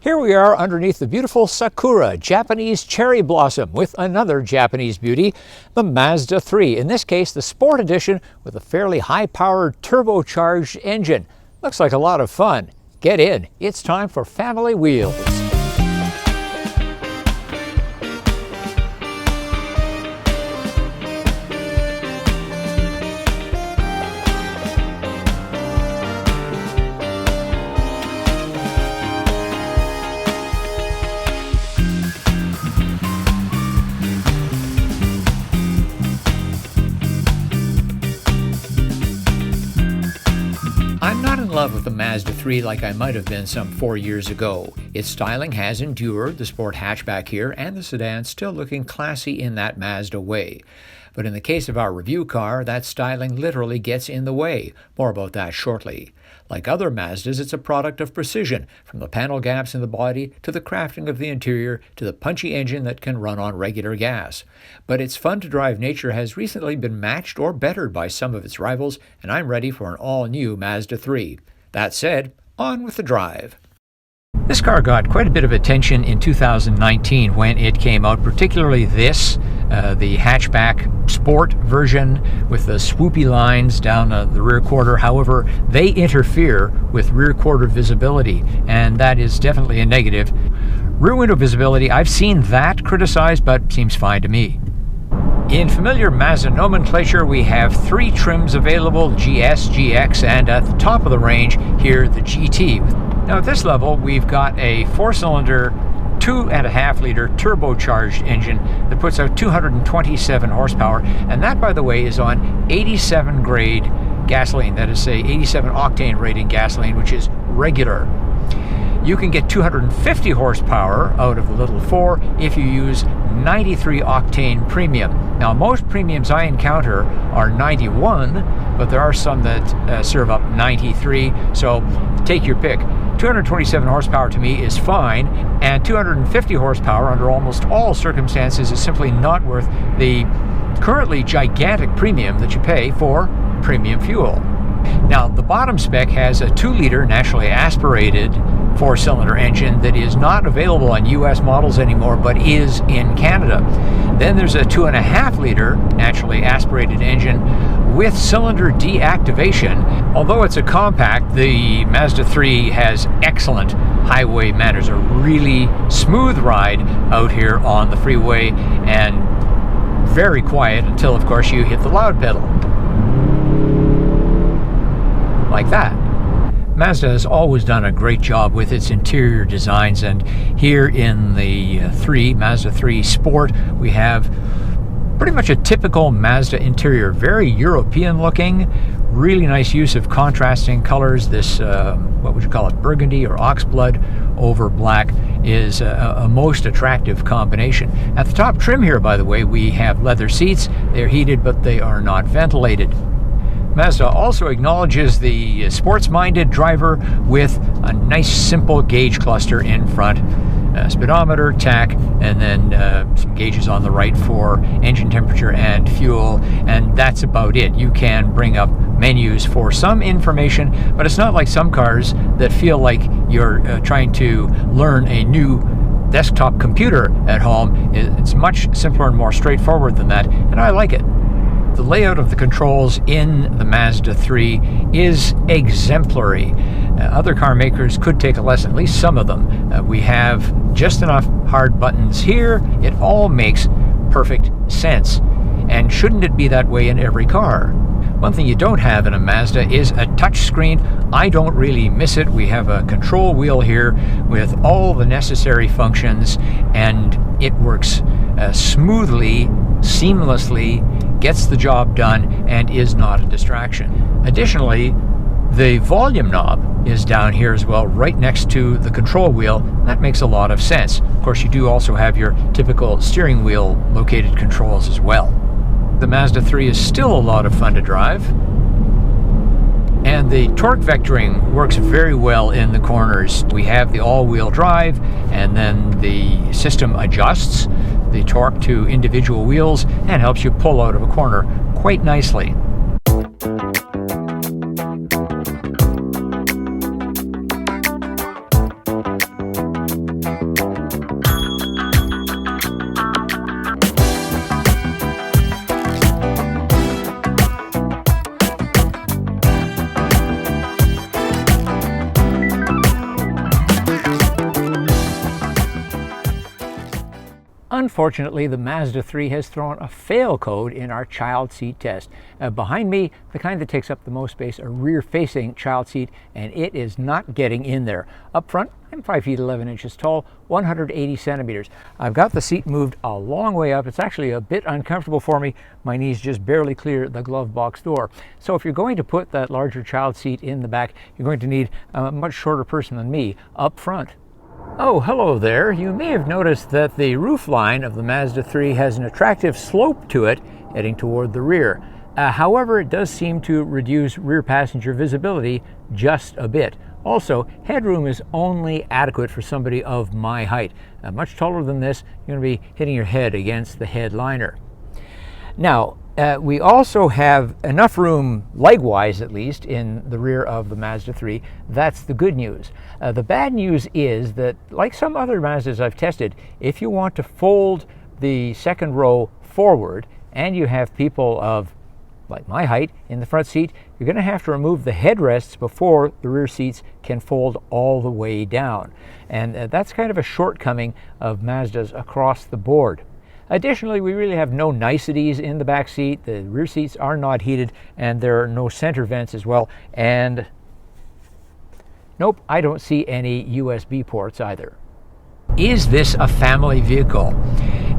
Here we are underneath the beautiful Sakura Japanese cherry blossom with another Japanese beauty, the Mazda 3. In this case, the Sport Edition with a fairly high-powered turbocharged engine. Looks like a lot of fun. Get in. It's time for Family Wheels. I'm not in love with the Mazda 3 like I might have been some 4 years ago. Its styling has endured, the sport hatchback here, and the sedan still looking classy in that Mazda way. But in the case of our review car, that styling literally gets in the way. More about that shortly. Like other Mazdas, it's a product of precision, from the panel gaps in the body to the crafting of the interior to the punchy engine that can run on regular gas. But its fun-to-drive nature has recently been matched or bettered by some of its rivals, and I'm ready for an all-new Mazda 3. That said, on with the drive. This car got quite a bit of attention in 2019 when it came out, particularly this, the hatchback sport version with the swoopy lines down the rear quarter. However, they interfere with rear quarter visibility, and that is definitely a negative. Rear window visibility, I've seen that criticized, but seems fine to me. In familiar Mazda nomenclature, we have 3 trims available, GS, GX, and at the top of the range here, the GT. Now at this level, we've got a 4-cylinder, 2.5-liter turbocharged engine that puts out 227 horsepower, and that, by the way, is on 87 grade gasoline. That is, say, 87 octane rating gasoline, which is regular. You can get 250 horsepower out of the little 4 if you use 93 octane premium. Now, most premiums I encounter are 91, but there are some that serve up 93, so take your pick. 227 horsepower to me is fine, and 250 horsepower under almost all circumstances is simply not worth the currently gigantic premium that you pay for premium fuel. Now, the bottom spec has a 2-liter naturally aspirated 4-cylinder engine that is not available on US models anymore, but is in Canada. Then there's a 2.5-liter naturally aspirated engine with cylinder deactivation. Although it's a compact, the Mazda 3 has excellent highway manners, a really smooth ride out here on the freeway, and very quiet until, of course, you hit the loud pedal. Like that. Mazda has always done a great job with its interior designs, and here in the Mazda 3 Sport, we have pretty much a typical Mazda interior, very European looking, really nice use of contrasting colors. This, what would you call it, burgundy or oxblood over black is a most attractive combination. At the top trim here, by the way, we have leather seats. They're heated, but they are not ventilated. Mazda also acknowledges the sports-minded driver with a nice simple gauge cluster in front, speedometer, tach, and then some gauges on the right for engine temperature and fuel, and that's about it. You can bring up menus for some information, but it's not like some cars that feel like you're trying to learn a new desktop computer at home. It's much simpler and more straightforward than that, and I like it. The layout of the controls in the Mazda 3 is exemplary. Other car makers could take a lesson, at least some of them. We have just enough hard buttons here. It all makes perfect sense. And shouldn't it be that way in every car? One thing you don't have in a Mazda is a touch screen. I don't really miss it. We have a control wheel here with all the necessary functions, and it works smoothly, seamlessly, gets the job done, and is not a distraction. Additionally, the volume knob is down here as well, right next to the control wheel. That makes a lot of sense. Of course, you do also have your typical steering wheel located controls as well. The Mazda 3 is still a lot of fun to drive, and the torque vectoring works very well in the corners. We have the all-wheel drive, and then the system adjusts the torque to individual wheels and helps you pull out of a corner quite nicely. Unfortunately, the Mazda 3 has thrown a fail code in our child seat test. Behind me, the kind that takes up the most space, a rear-facing child seat, and it is not getting in there. Up front, I'm 5 feet 11 inches tall, 180 centimeters. I've got the seat moved a long way up. It's actually a bit uncomfortable for me. My knees just barely clear the glove box door. So if you're going to put that larger child seat in the back, you're going to need a much shorter person than me up front. Oh, hello there. You may have noticed that the roof line of the Mazda 3 has an attractive slope to it heading toward the rear. However, it does seem to reduce rear passenger visibility just a bit. Also, headroom is only adequate for somebody of my height. Much taller than this, you're going to be hitting your head against the headliner. Now, we also have enough room, leg-wise at least, in the rear of the Mazda 3. That's the good news. The bad news is that, like some other Mazdas I've tested, if you want to fold the second row forward and you have people of like my height in the front seat, you're going to have to remove the headrests before the rear seats can fold all the way down. And that's kind of a shortcoming of Mazdas across the board. Additionally, we really have no niceties in the back seat. The rear seats are not heated, and there are no center vents as well. And nope, I don't see any USB ports either. Is this a family vehicle?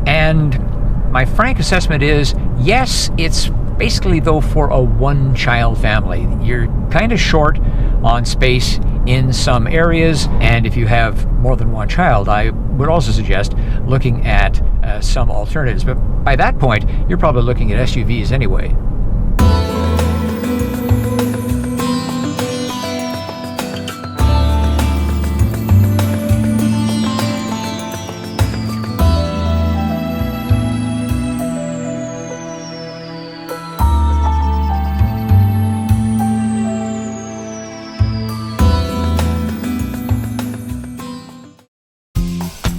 And my frank assessment is, yes, it's basically though for a one-child family. You're kind of short on space in some areas, and if you have more than one child, I would also suggest looking at some alternatives. But by that point, you're probably looking at SUVs anyway.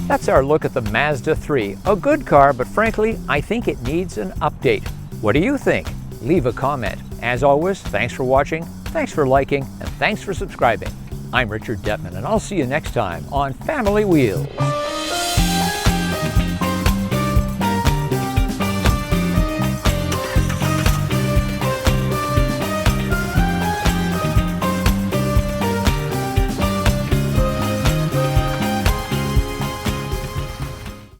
That's our look at the Mazda 3. A good car, but frankly, I think it needs an update. What do you think? Leave a comment. As always, thanks for watching, thanks for liking, and thanks for subscribing. I'm Richard Detman, and I'll see you next time on Family Wheels.